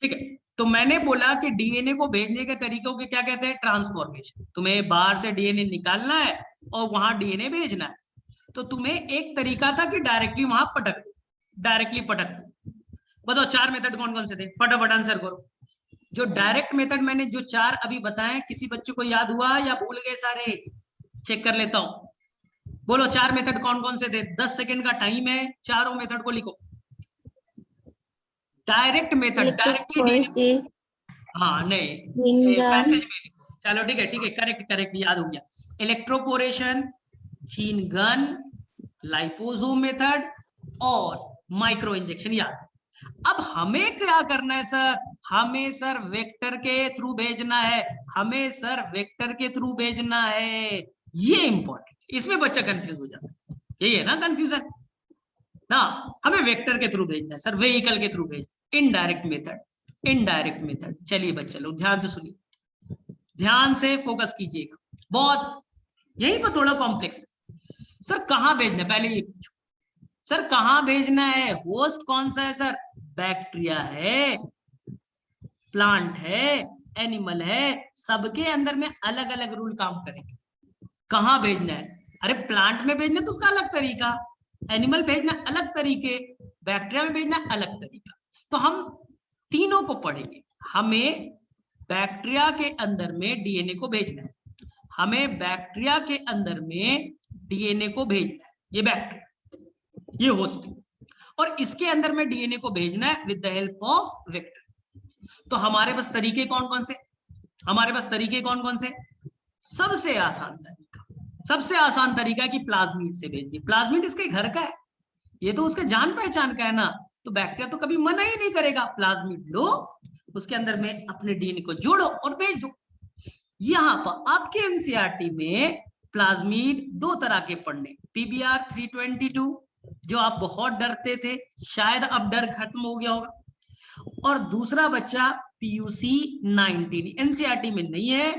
ठीक है, तो मैंने बोला कि डीएनए को भेजने के तरीकों के क्या कहते हैं, ट्रांसफॉर्मेशन। तुम्हें बाहर से डीएनए निकालना है और वहां डीएनए भेजना है। तो तुम्हें एक तरीका था कि डायरेक्टली वहां पटक दो, डायरेक्टली पटक दो। बताओ चार मेथड कौन कौन से थे, फटाफट आंसर करो। जो डायरेक्ट मेथड मैंने जो चार अभी बताए, किसी बच्चे को याद हुआ या भूल गए सारे? चेक कर लेता हूं। बोलो चार मेथड कौन कौन से थे, 10 सेकंड का टाइम है, चारों मेथड को लिखो। Direct method, directly DNA. Electrophoresis, हाँ नहीं, विंगम, पैसेज में लिखो। चलो ठीक है ठीक है, करेक्ट करेक्ट, याद हो गया। इलेक्ट्रोपोरेशन, चीन गन, लाइपोसोम मेथड और माइक्रो इंजेक्शन, याद। अब हमें क्या करना है सर, हमें सर वेक्टर के थ्रू भेजना है, हमें सर वेक्टर के थ्रू भेजना है। ये इंपॉर्टेंट, इसमें बच्चा कंफ्यूज हो जाता है, यही है ना कंफ्यूजन ना। हमें वेक्टर के थ्रू भेजना है सर, व्हीकल के थ्रू भेज, इनडायरेक्ट मेथड, इनडायरेक्ट मेथड। चलिए बच्चे लोग ध्यान से सुनिए, ध्यान से फोकस कीजिएगा, बहुत यहीं पर थोड़ा कॉम्प्लेक्स है। सर कहां भेजना है, पहले ये पूछो सर कहां भेजना है, होस्ट कौन सा है सर? बैक्टीरिया है, प्लांट है, एनिमल है, सबके अंदर में अलग अलग रूल काम करेंगे। कहां भेजना है? अरे प्लांट में भेजना तो उसका अलग तरीका, एनिमल भेजना अलग तरीके, बैक्टीरिया में भेजना अलग तरीका। तो हम तीनों को पढ़ेंगे। हमें बैक्टीरिया के अंदर में डीएनए को भेजना है, हमें बैक्टीरिया के अंदर में डीएनए को भेजना है, ये बैक्टीरिया, ये होस्ट है, और इसके अंदर में डीएनए को भेजना है with the help of vector. तो हमारे पास तरीके कौन कौन से, हमारे पास तरीके कौन कौन से? सबसे आसान तरीका, सबसे आसान तरीका है कि प्लाज्मिड से भेजिए। प्लाज्मिड इसके घर का है, ये तो उसके जान पहचान का है ना, तो बैक्टीरिया तो कभी मना ही नहीं करेगा। प्लाज्मिड लो, उसके अंदर में अपने डीएनए को जोड़ो और भेज दो। यहां पर आपके एनसीईआरटी में प्लाज्मिड दो तरह के पढ़ने, पीबीआर 322 जो आप बहुत डरते थे, शायद अब डर खत्म हो गया होगा, और दूसरा बच्चा पीयूसी 19, एनसीईआरटी में नहीं है,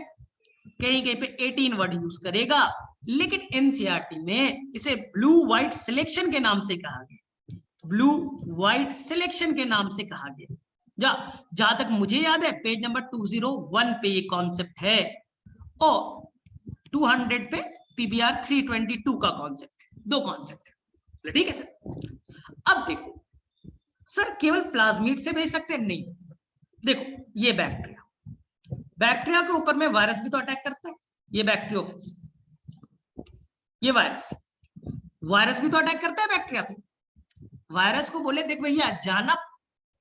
कहीं कहीं पे 18 वर्ड यूज करेगा, लेकिन एनसीईआरटी में इसे ब्लू व्हाइट सिलेक्शन के नाम से कहा गया, ब्लू व्हाइट सिलेक्शन के नाम से कहा गया। जहां तक मुझे याद है पेज नंबर 201 पे ये कॉन्सेप्ट है, और 200 पे पीबीआर 322 का कॉन्सेप्ट है, दो कॉन्सेप्ट है। ठीक है सर। अब देखो सर केवल प्लाज्मिड से भेज सकते हैं? नहीं, देखो ये बैक्टीरिया, बैक्टीरिया के ऊपर में वायरस भी तो अटैक करता है, ये बैक्टीरियोफेज, ये वायरस, वायरस भी तो अटैक करता है बैक्टीरिया पे। वायरस को बोले देख भैया जाना,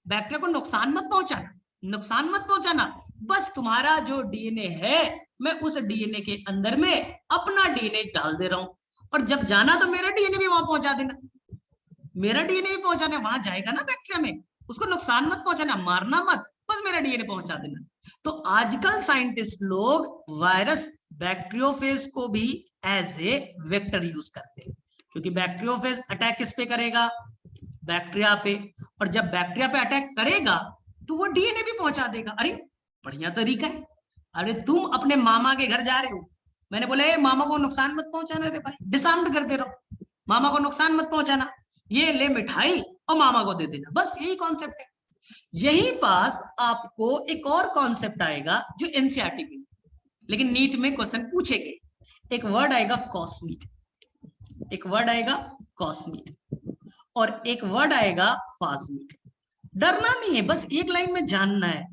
बैक्टीरिया को नुकसान मत पहुंचाना, नुकसान मत पहुंचाना, बस तुम्हारा जो डीएनए है मैं उस डीएनए के अंदर में अपना डीएनए डाल दे रहा हूं, और जब जाना तो मेरा डीएनए भी वहां पहुंचा देना, मेरा डीएनए भी पहुंचाना, वहां जाएगा ना बैक्टीरिया में, उसको नुकसान मत पहुंचाना, मारना मत, बस मेरा डीएनए पहुंचा देना। तो आजकल साइंटिस्ट लोग वायरस बैक्टीरियोफेज को भी एज ए वेक्टर यूज करते हैं, क्योंकि बैक्टीरियोफेज अटैक किस पे करेगा? बैक्टीरिया पे, और जब बैक्टीरिया पे अटैक करेगा तो वो डीएनए भी पहुंचा देगा। अरे बढ़िया तरीका है। अरे तुम अपने मामा के घर जा रहे हो, मैंने बोला मामा को नुकसान मत पहुंचाना रे भाई, डिसआर्म्ड कर दे रहा हूं, मामा को नुकसान मत पहुंचाना, ये ले मिठाई और मामा को दे देना, बस यही कॉन्सेप्ट है। यही पास आपको एक और कॉन्सेप्ट आएगा जो एनसीईआरटी में, लेकिन नीट में क्वेश्चन पूछेंगे, एक वर्ड आएगा कॉस्मीट, एक वर्ड आएगा कॉस्मीट, और एक वर्ड आएगा फास्मीट। डरना नहीं है, बस एक लाइन में जानना है,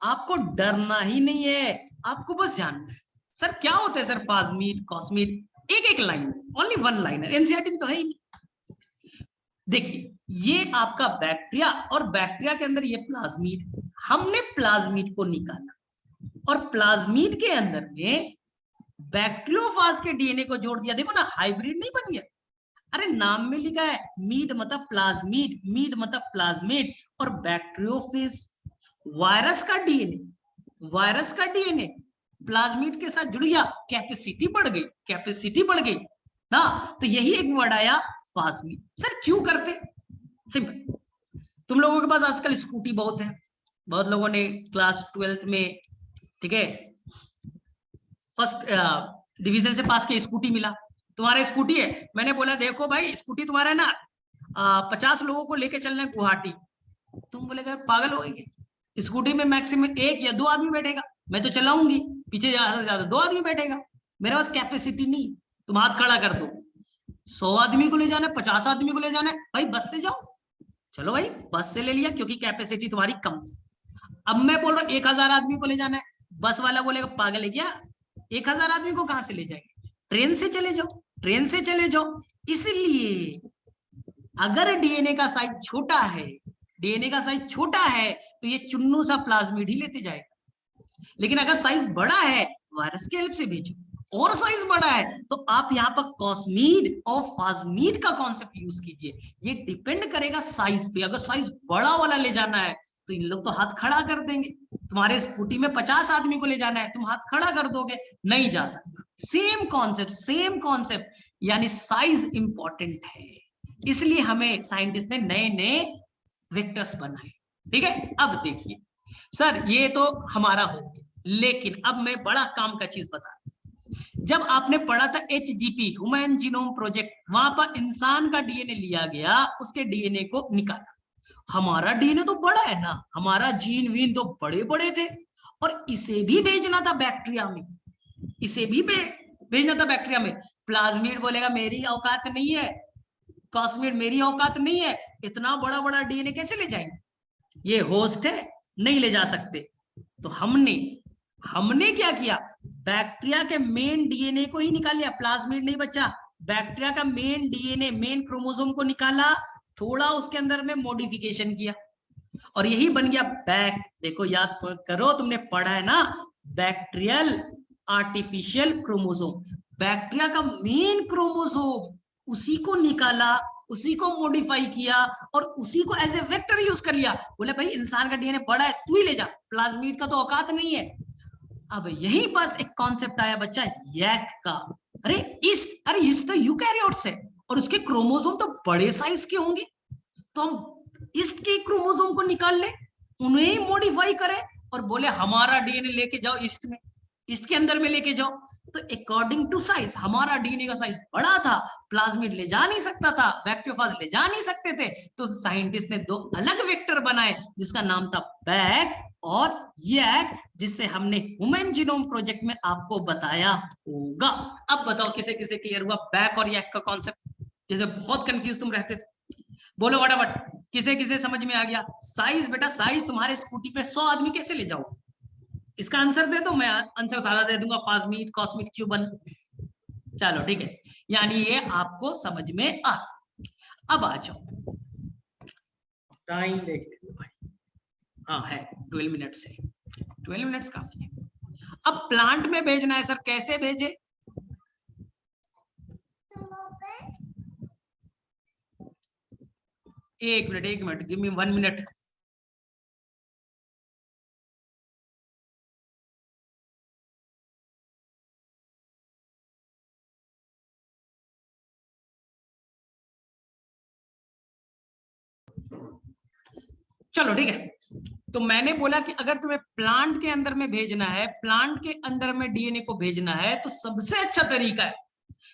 आपको डरना ही नहीं है, आपको बस जानना है। सर क्या होता है सर फास्मीट कॉस्मीट? एक एक line, only one liner, NCERT में तो है ही नहीं। देखिए ये आपका बैक्टीरिया, और बैक्टीरिया के अंदर ये प्लाज्मिड, हमने प्लाज्मिड को निकाला, और प्लाज्मिड के अंदर में बैक्टीरियोफाज के डीएनए को जोड़ दिया। देखो ना हाइब्रिड नहीं बन गया, अरे नाम में लिखा है मीड मतलब प्लाज्मिड, मीड मतलब प्लाज्मिड, और बैक्टीरियोफेज वायरस का डीएनए, वायरस का डीएनए प्लाज्मिड के साथ जुड़ गया, कैपेसिटी बढ़ गई, कैपेसिटी बढ़ गई ना, तो यही एक वर्ड आया फास्मीड। सर क्यों करते? सिंपल, तुम लोगों के पास आजकल स्कूटी बहुत है, बहुत लोगों ने क्लास 12th में, ठीक है, फर्स्ट डिवीजन से पास किया, स्कूटी मिला, तुम्हारा स्कूटी है, मैंने बोला देखो भाई स्कूटी तुम्हारा है ना, 50 लोगों को लेके चलना है गुवाहाटी, तुम बोलेगा पागल हो गए, स्कूटी में मैक्सिमम 1 या 2 आदमी बैठेगा, मैं तो चलाऊंगी, पीछे ज्यादा से ज्यादा 2 आदमी बैठेगा, मेरे पास कैपेसिटी नहीं। तुम हाथ खड़ा कर दो, 100 आदमी को ले जाना है, 50 आदमी को ले जाना है, भाई बस से जाओ, चलो भाई बस से ले लिया क्योंकि कैपेसिटी तुम्हारी कम थी। अब मैं बोल रहा हूँ 1000 आदमी को ले जाना है, बस वाला बोलेगा पागल है क्या, 1000 आदमी को कहां से ले जाएंगे, ट्रेन से चले जाओ, ट्रेन से चले जाओ। इसलिए अगर डीएनए का साइज छोटा है, डीएनए का साइज छोटा है तो ये चुन्नू सा प्लाज्मिड ही लेते जाएगा। लेकिन अगर साइज बड़ा है, वायरस के हेल्प से भेजो, और साइज बड़ा है तो आप यहाँ पर कॉस्मीड और फास्मीड का कॉन्सेप्ट यूज कीजिए। ये डिपेंड करेगा साइज पे। अगर साइज बड़ा वाला ले जाना है तो इन लोग तो हाथ खड़ा कर देंगे। तुम्हारे स्कूटी में 50 आदमी को ले जाना है, तुम हाथ खड़ा कर दोगे, नहीं जा सकता। सेम कॉन्सेप्ट, सेम कॉन्सेप्ट, यानी साइज इंपॉर्टेंट है। इसलिए हमें साइंटिस्ट ने नए नए वेक्टर्स बनाए। ठीक है, अब देखिए सर ये तो हमारा हो गया, लेकिन अब मैं बड़ा काम का चीज बता। जब आपने पढ़ा था HGP ह्यूमन जीनोम प्रोजेक्ट, वहां पर इंसान का डीएनए लिया गया, उसके डीएनए को निकाला। हमारा डीएनए तो बड़ा है ना, हमारा जीन वीन तो बड़े बड़े थे, और इसे भी भेजना था बैक्टीरिया में, इसे भी भेजना था बैक्टीरिया में। प्लाज्मिड बोलेगा मेरी औकात नहीं है, कॉस्मिड मेरी औकात नहीं है, इतना बड़ा बड़ा डीएनए कैसे ले जाएंगे, ये होस्ट है, नहीं ले जा सकते। तो हमने क्या किया, बैक्टीरिया के मेन डीएनए को ही निकाल लिया, प्लाज्मिड नहीं बचा। बैक्टीरिया का मेन डीएनए, मेन क्रोमोसोम को निकाला, थोड़ा उसके अंदर में मॉडिफिकेशन किया, और यही बन गया बैक। देखो याद करो, तुमने पढ़ा है ना, बैक्टीरियल आर्टिफिशियल क्रोमोसोम। बैक्टीरिया का मेन क्रोमोसोम, उसी को निकाला, उसी को मॉडिफाई किया, और उसी को एज ए वेक्टर यूज कर लिया। बोले भाई इंसान का डीएनए बड़ा है, तू ही ले जा, प्लाज्मिड का तो औकात नहीं है। अब यही बस एक कॉन्सेप्ट आया बच्चा यैक का। अरे इस तो यूकैरियोट्स है, और उसके क्रोमोसोम तो बड़े साइज के होंगे, तो हम इसके क्रोमोसोम को निकाल ले, उन्हें ही मॉडिफाई करें, और बोले हमारा डीएनए लेके जाओ ईस्ट में, ईस्ट के अंदर में लेके जाओ। तो अकॉर्डिंग टू साइज हमारा डीएनए का साइज बड़ा था, प्लाज्मिड ले जा नहीं सकता था, बैक्टीरियोफाज ले जा नहीं सकते थे, तो साइंटिस्ट ने 2 अलग वेक्टर बनाए जिसका नाम था बैक और यैक, जिससे हमने ह्यूमन जीनोम प्रोजेक्ट में आपको बताया होगा। अब बताओ किसे किसे क्लियर हुआ बैक और यैक का कॉन्सेप्ट, जैसे बहुत कंफ्यूज तुम रहते थे, बोलो फटाफट, किसे किसे समझ में आ गया। साइज बेटा, साइज तुम्हारे स्कूटी पे 100 आदमी कैसे ले जाओ, इसका आंसर दे दो, मैं आंसर सारा दे दूंगा, फास्मीड कॉस्मिक क्यूबन। चलो ठीक है, यानी ये आपको समझ में आ। अब आ जाओ, टाइम देख लो भाई, हाँ है 12 मिनट्स है, 12 मिनट्स काफी है। अब प्लांट में भेजना है सर, कैसे भेजे, एक मिनट, गिव मी 1 मिनट। चलो ठीक है, तो मैंने बोला कि अगर तुम्हें प्लांट के अंदर में भेजना है, प्लांट के अंदर में डीएनए को भेजना है, तो सबसे अच्छा तरीका है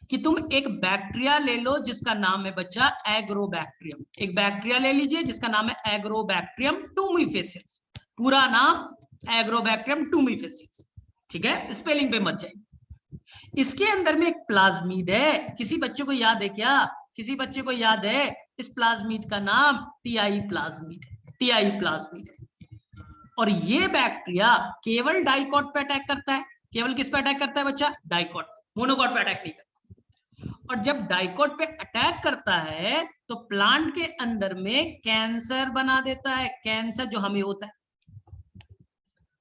कि तुम एक बैक्टीरिया ले लो जिसका नाम है बच्चा एग्रोबैक्टीरियम। एक बैक्टीरिया ले लीजिए जिसका नाम है एग्रोबैक्टीरियम टूमीफेसिस, पूरा नाम एग्रोबैक्टीरियम टूमीफेसिस। ठीक है, स्पेलिंग पे मत जाइए। इसके अंदर में एक प्लाज्मिड है, किसी बच्चे को याद है क्या, किसी बच्चे को याद है, इस प्लाज्मिड का नाम टीआई प्लाज्मिड है, टीआई प्लाज्मिड है। और ये बैक्टीरिया केवल डाइकॉट पे अटैक करता है, केवल किस पे अटैक करता है बच्चा, डाइकॉट, मोनोकॉट पे अटैक नहीं करता। और जब डाइकॉट पे अटैक करता है तो प्लांट के अंदर में कैंसर बना देता है, कैंसर जो हमें होता है,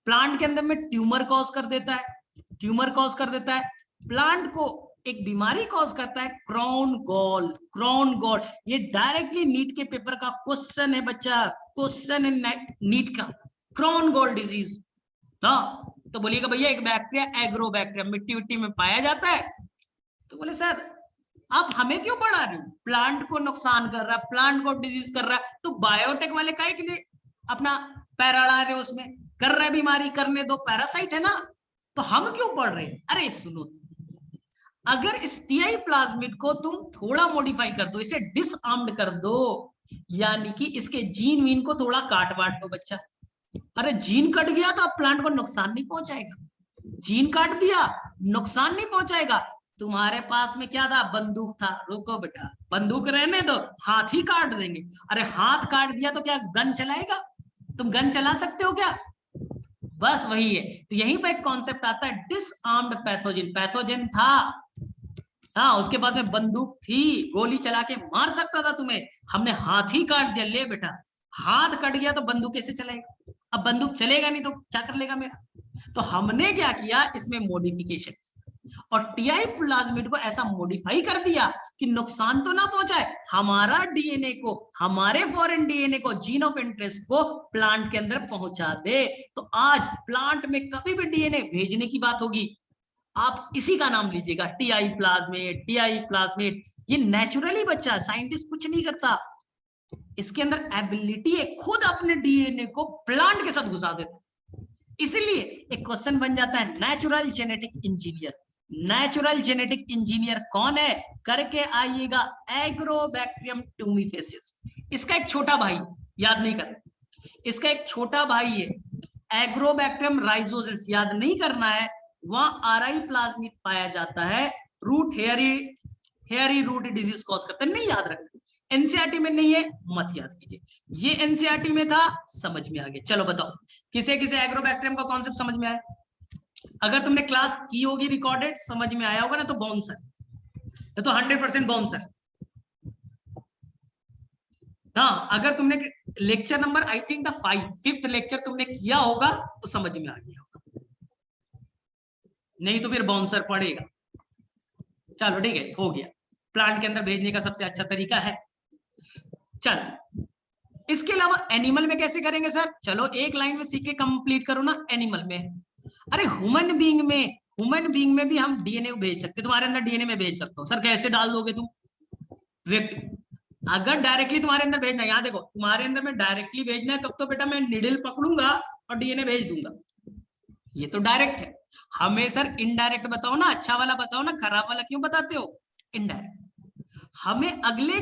प्लांट के अंदर में ट्यूमर कॉज कर देता है, ट्यूमर कॉज कर देता है, प्लांट को एक बीमारी कॉज करता है क्राउन गॉल, क्राउन गॉल। ये डायरेक्टली नीट के पेपर का क्वेश्चन है बच्चा, क्वेश्चन है नीट का, क्राउन गॉल डिजीज। हाँ, तो बोलिएगा भैया एक बैक्टीरिया एग्रोबैक्टीरियम मिट्टी विट्टी में पाया जाता है, तो बोले सर आप हमें क्यों पढ़ा रहे हो, प्लांट को नुकसान कर रहा है, प्लांट को डिजीज कर रहा है, तो बायोटेक वाले काहे के लिए अपना पैरा अड़ा रहे हो, उसमें कर रहा है बीमारी, करने दो, पैरासाइट है ना, तो हम क्यों पढ़ रहे हैं। अरे सुनो, अगर इस टीआई प्लाज्मिड को तुम थोड़ा मॉडिफाई कर दो, इसे डिसआर्म्ड कर दो, यानी कि इसके जीन वीन को थोड़ा काट बांट दो बच्चा, अरे जीन कट गया तो अब प्लांट को नुकसान नहीं पहुंचाएगा, जीन काट दिया नुकसान नहीं पहुंचाएगा। तुम्हारे पास में क्या था, बंदूक था, रुको बेटा बंदूक रहने दो, हाथ ही काट देंगे। अरे हाथ काट दिया तो क्या गन चलाएगा, तुम गन चला सकते हो क्या? बस वही है। तो यहीं पर एक कॉन्सेप्ट आता है डिसआर्म्ड पैथोजन, पैथोजन था, हाँ उसके पास में बंदूक थी, गोली चला के मार सकता था तुम्हें, हमने हाथ ही काट दिया, ले बेटा हाथ कट गया तो बंदूक कैसे चलेगा, अब बंदूक चलेगा नहीं तो क्या कर लेगा मेरा। तो हमने क्या किया इसमें मॉडिफिकेशन, और टीआई प्लाज्मिड को ऐसा मॉडिफाई कर दिया कि नुकसान तो ना पहुंचाए, हमारा डीएनए को, हमारे फॉरेन डीएनए को, जीन ऑफ इंटरेस्ट को प्लांट के अंदर पहुंचा दे। तो आज प्लांट में कभी भी डीएनए भेजने की बात होगी, आप इसी का नाम लीजिएगा, टीआई प्लाज्मेट, टीआई प्लाज्मेट। ये नेचुरली बच्चा है, साइंटिस्ट कुछ नहीं करता, इसके अंदर एबिलिटी है खुद अपने डीएनए को प्लांट के साथ घुसा देता। इसलिए एक क्वेश्चन बन जाता है natural genetic engineer, natural genetic engineer कौन है, करके आइएगा एग्रोबैक्टीरियम टूमीफेसिस। इसका एक छोटा भाई, याद नहीं करना, इसका एक छोटा भाई है एग्रोबैक्टीरियम राइजोसिस, याद नहीं करना है। वहां आरआई प्लाज्मिड पाया जाता है, root hairy root disease cause करता है, नहीं याद रखना, एनसीईआरटी में नहीं है मत याद कीजिए, ये एनसीईआरटी में था, समझ में आ गया। चलो बताओ किसे किसे एग्रोबैक्टीरियम का कॉन्सेप्ट समझ में आया, अगर तुमने क्लास की होगी रिकॉर्डेड समझ में आया होगा ना, तो बाउंसर, तो 100% बाउंसर। हाँ अगर तुमने lecture number I think the 5th lecture तुमने किया होगा तो समझ में आ गया होगा, नहीं तो फिर बाउंसर पड़ेगा। चलो ठीक है, हो गया, प्लांट के अंदर भेजने का सबसे अच्छा तरीका है। चलो इसके अलावा एनिमल में कैसे करेंगे सर, चलो एक लाइन में सीख के कंप्लीट करो ना। एनिमल में, अरे ह्यूमन बीइंग में, ह्यूमन बीइंग में भी हम डीएनए भेज सकते, तुम्हारे अंदर डीएनए में भेज सकते हो। सर कैसे डाल दोगे तुम, अगर डायरेक्टली तुम्हारे अंदर भेजना है, यहाँ देखो तुम्हारे अंदर में डायरेक्टली भेजना है तब तो बेटा मैं निडल पकड़ूंगा और डीएनए भेज दूंगा, ये तो डायरेक्ट है। हमें सर इनडायरेक्ट बताओ ना, अच्छा वाला बताओ ना, खराब वाला क्यों बताते हो, इनडायरेक्ट। हमें अगले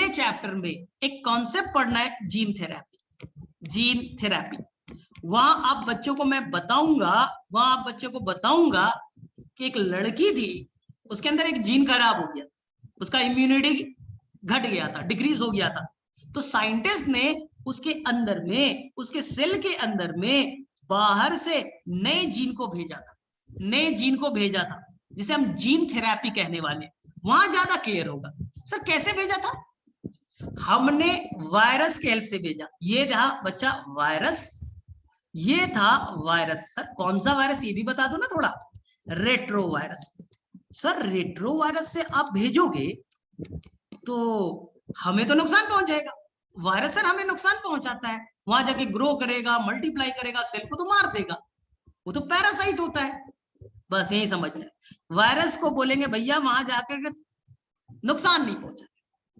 चैप्टर में एक कॉन्सेप्ट पढ़ना है, जीन थेरेपी, जीन थेरेपी। वहां आप बच्चों को मैं बताऊंगा, वहां आप बच्चों को बताऊंगा कि एक लड़की थी, उसके अंदर एक जीन खराब हो गया, उसका इम्यूनिटी घट गया था, डिक्रीज हो गया था। तो साइंटिस्ट ने उसके अंदर में, उसके सेल के अंदर में बाहर से नए जीन को भेजा था, नए जीन को भेजा था, जिसे हम जीन थेरेपी कहने वाले। वहां ज्यादा क्लियर होगा। सर कैसे भेजा था, हमने वायरस के हेल्प से भेजा। ये था बच्चा वायरस, ये था वायरस। सर कौन सा वायरस ये भी बता दो ना थोड़ा, retro virus. Sir retro virus से आप भेजोगे तो हमें तो नुकसान पहुंच जाएगा, वायरस सर हमें नुकसान पहुंचाता है, वहां जाके ग्रो करेगा, मल्टीप्लाई करेगा, सेल को तो मार देगा, वो तो पैरासाइट होता है। बस यही समझना है, वायरस को बोलेंगे भैया वहां जाकर नुकसान नहीं पहुंचा,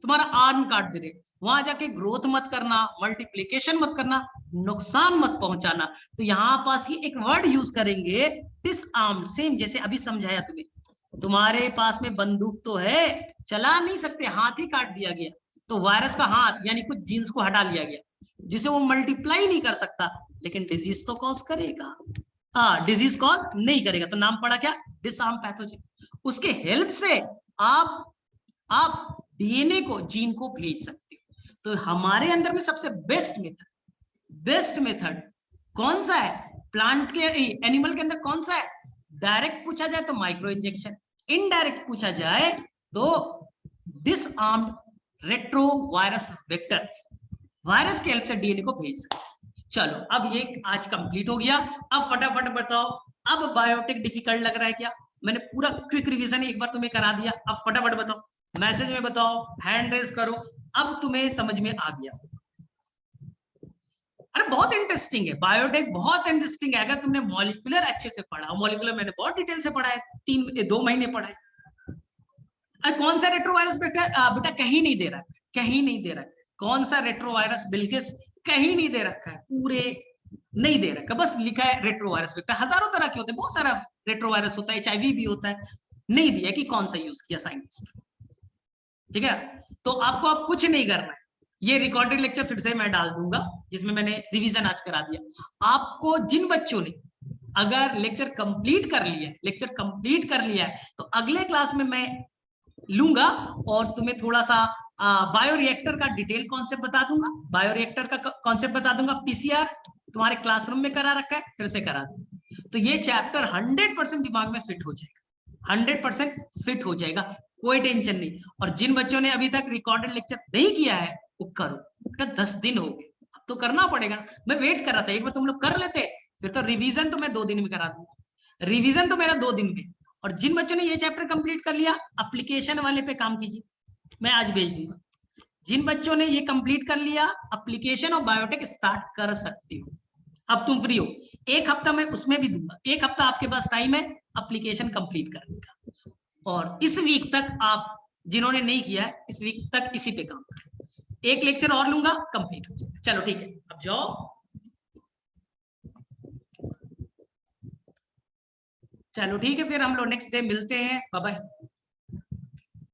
तुम्हारा आर्म काट दे रहे, वहां जाके ग्रोथ मत करना, मल्टीप्लीकेशन मत करना, नुकसान मत पहुंचाना। तो यहां पास ही एक वर्ड यूज करेंगे डिसआर्म, सेम जैसे अभी समझाया तुम्हें। तुम्हारे पास में बंदूक तो है, चला नहीं सकते, हाथ ही काट दिया गया, तो वायरस का हाथ यानी कुछ जीन्स को हटा लिया गया, जिसे वो मल्टीप्लाई नहीं कर सकता, लेकिन डिजीज तो कॉज करेगा। हाँ डिजीज कॉज नहीं करेगा, तो नाम पड़ा क्या, डिसआर्म पैथोजन। उसके हेल्प से आप डीएनए को, जीन को भेज सकते हो। तो हमारे अंदर में सबसे बेस्ट मेथड कौन सा है, प्लांट के, एनिमल के अंदर कौन सा है, डायरेक्ट पूछा जाए तो माइक्रो इंजेक्शन, इनडायरेक्ट पूछा जाए तो disarmed retro virus vector, virus के हेल्प से डीएनए को भेज सकते। चलो अब ये आज कंप्लीट हो गया। अब फटाफट बताओ, अब बायोटेक डिफिकल्ट लग रहा है क्या, मैंने पूरा क्विक रिवीजन एक बार तुम्हें करा दिया, अब फटाफट बताओ, मैसेज में बताओ, हैंड रेज करो, अब तुम्हें समझ में आ गया। अरे बहुत इंटरेस्टिंग है बायोटेक, बहुत इंटरेस्टिंग है अगर तुमने मॉलिक्यूलर अच्छे से पढ़ा। मॉलिक्यूलर मैंने बहुत डिटेल से पढ़ा है, 2 महीने पढ़ा है। कौन सा रेट्रोवायरस बेटा कहीं नहीं दे रहा है, कहीं नहीं दे रहा है, कौन सा रेट्रोवायरस बिल्किस कहीं नहीं दे रखा है, पूरे नहीं दे रखा, बस लिखा है रेट्रोवायरस बेटा। हजारों तरह के होते हैं, बहुत सारा रेट्रोवायरस होता है, एचआईवी भी होता है, नहीं दिया कि कौन सा यूज किया साइंटिस्ट। ठीक है, तो आपको अब कुछ नहीं करना है, ये रिकॉर्डेड लेक्चर फिर से मैं डाल दूंगा जिसमें मैंने रिवीजन आज करा दिया। आपको जिन बच्चों ने अगर लेक्चर कंप्लीट कर लिया है तो अगले क्लास में मैं लूंगा और तुम्हें थोड़ा सा बायोरिएक्टर का डिटेल कॉन्सेप्ट बता दूंगा, बायोरिएक्टर का कॉन्सेप्ट बता दूंगा। पीसीआर तुम्हारे क्लासरूम में करा रखा है, फिर से करा दूंगा। तो ये चैप्टर 100% दिमाग में फिट हो जाएगा, 100% फिट हो जाएगा, कोई टेंशन नहीं। और जिन बच्चों ने अभी तक रिकॉर्डेड लेक्चर नहीं किया है वो करो, बेटा 10 दिन हो गए, अब तो करना पड़ेगा। मैं वेट कर रहा था एक बार तुम लोग कर लेते, फिर तो रिवीजन तो मैं 2 दिन में करा दूंगा, रिवीजन तो मेरा 2 दिन में। और जिन बच्चों ने ये चैप्टर कंप्लीट कर लिया एप्लीकेशन वाले पे काम कीजिए, मैं आज भेज दूंगा। जिन बच्चों ने ये कंप्लीट कर लिया एप्लीकेशन और बायोटेक स्टार्ट कर सकती हो, अब तुम फ्री हो। 1 हफ्ता मैं उसमें भी दूंगा, 1 हफ्ता आपके पास टाइम है एप्लीकेशन कंप्लीट करने का। और इस वीक तक आप जिन्होंने नहीं किया है इस वीक तक इसी पे काम करें। 1 लेक्चर और लूंगा, कंप्लीट हो जाएगा। चलो ठीक है, अब जाओ। चलो ठीक है, फिर हम लोग नेक्स्ट डे मिलते हैं। Bye bye.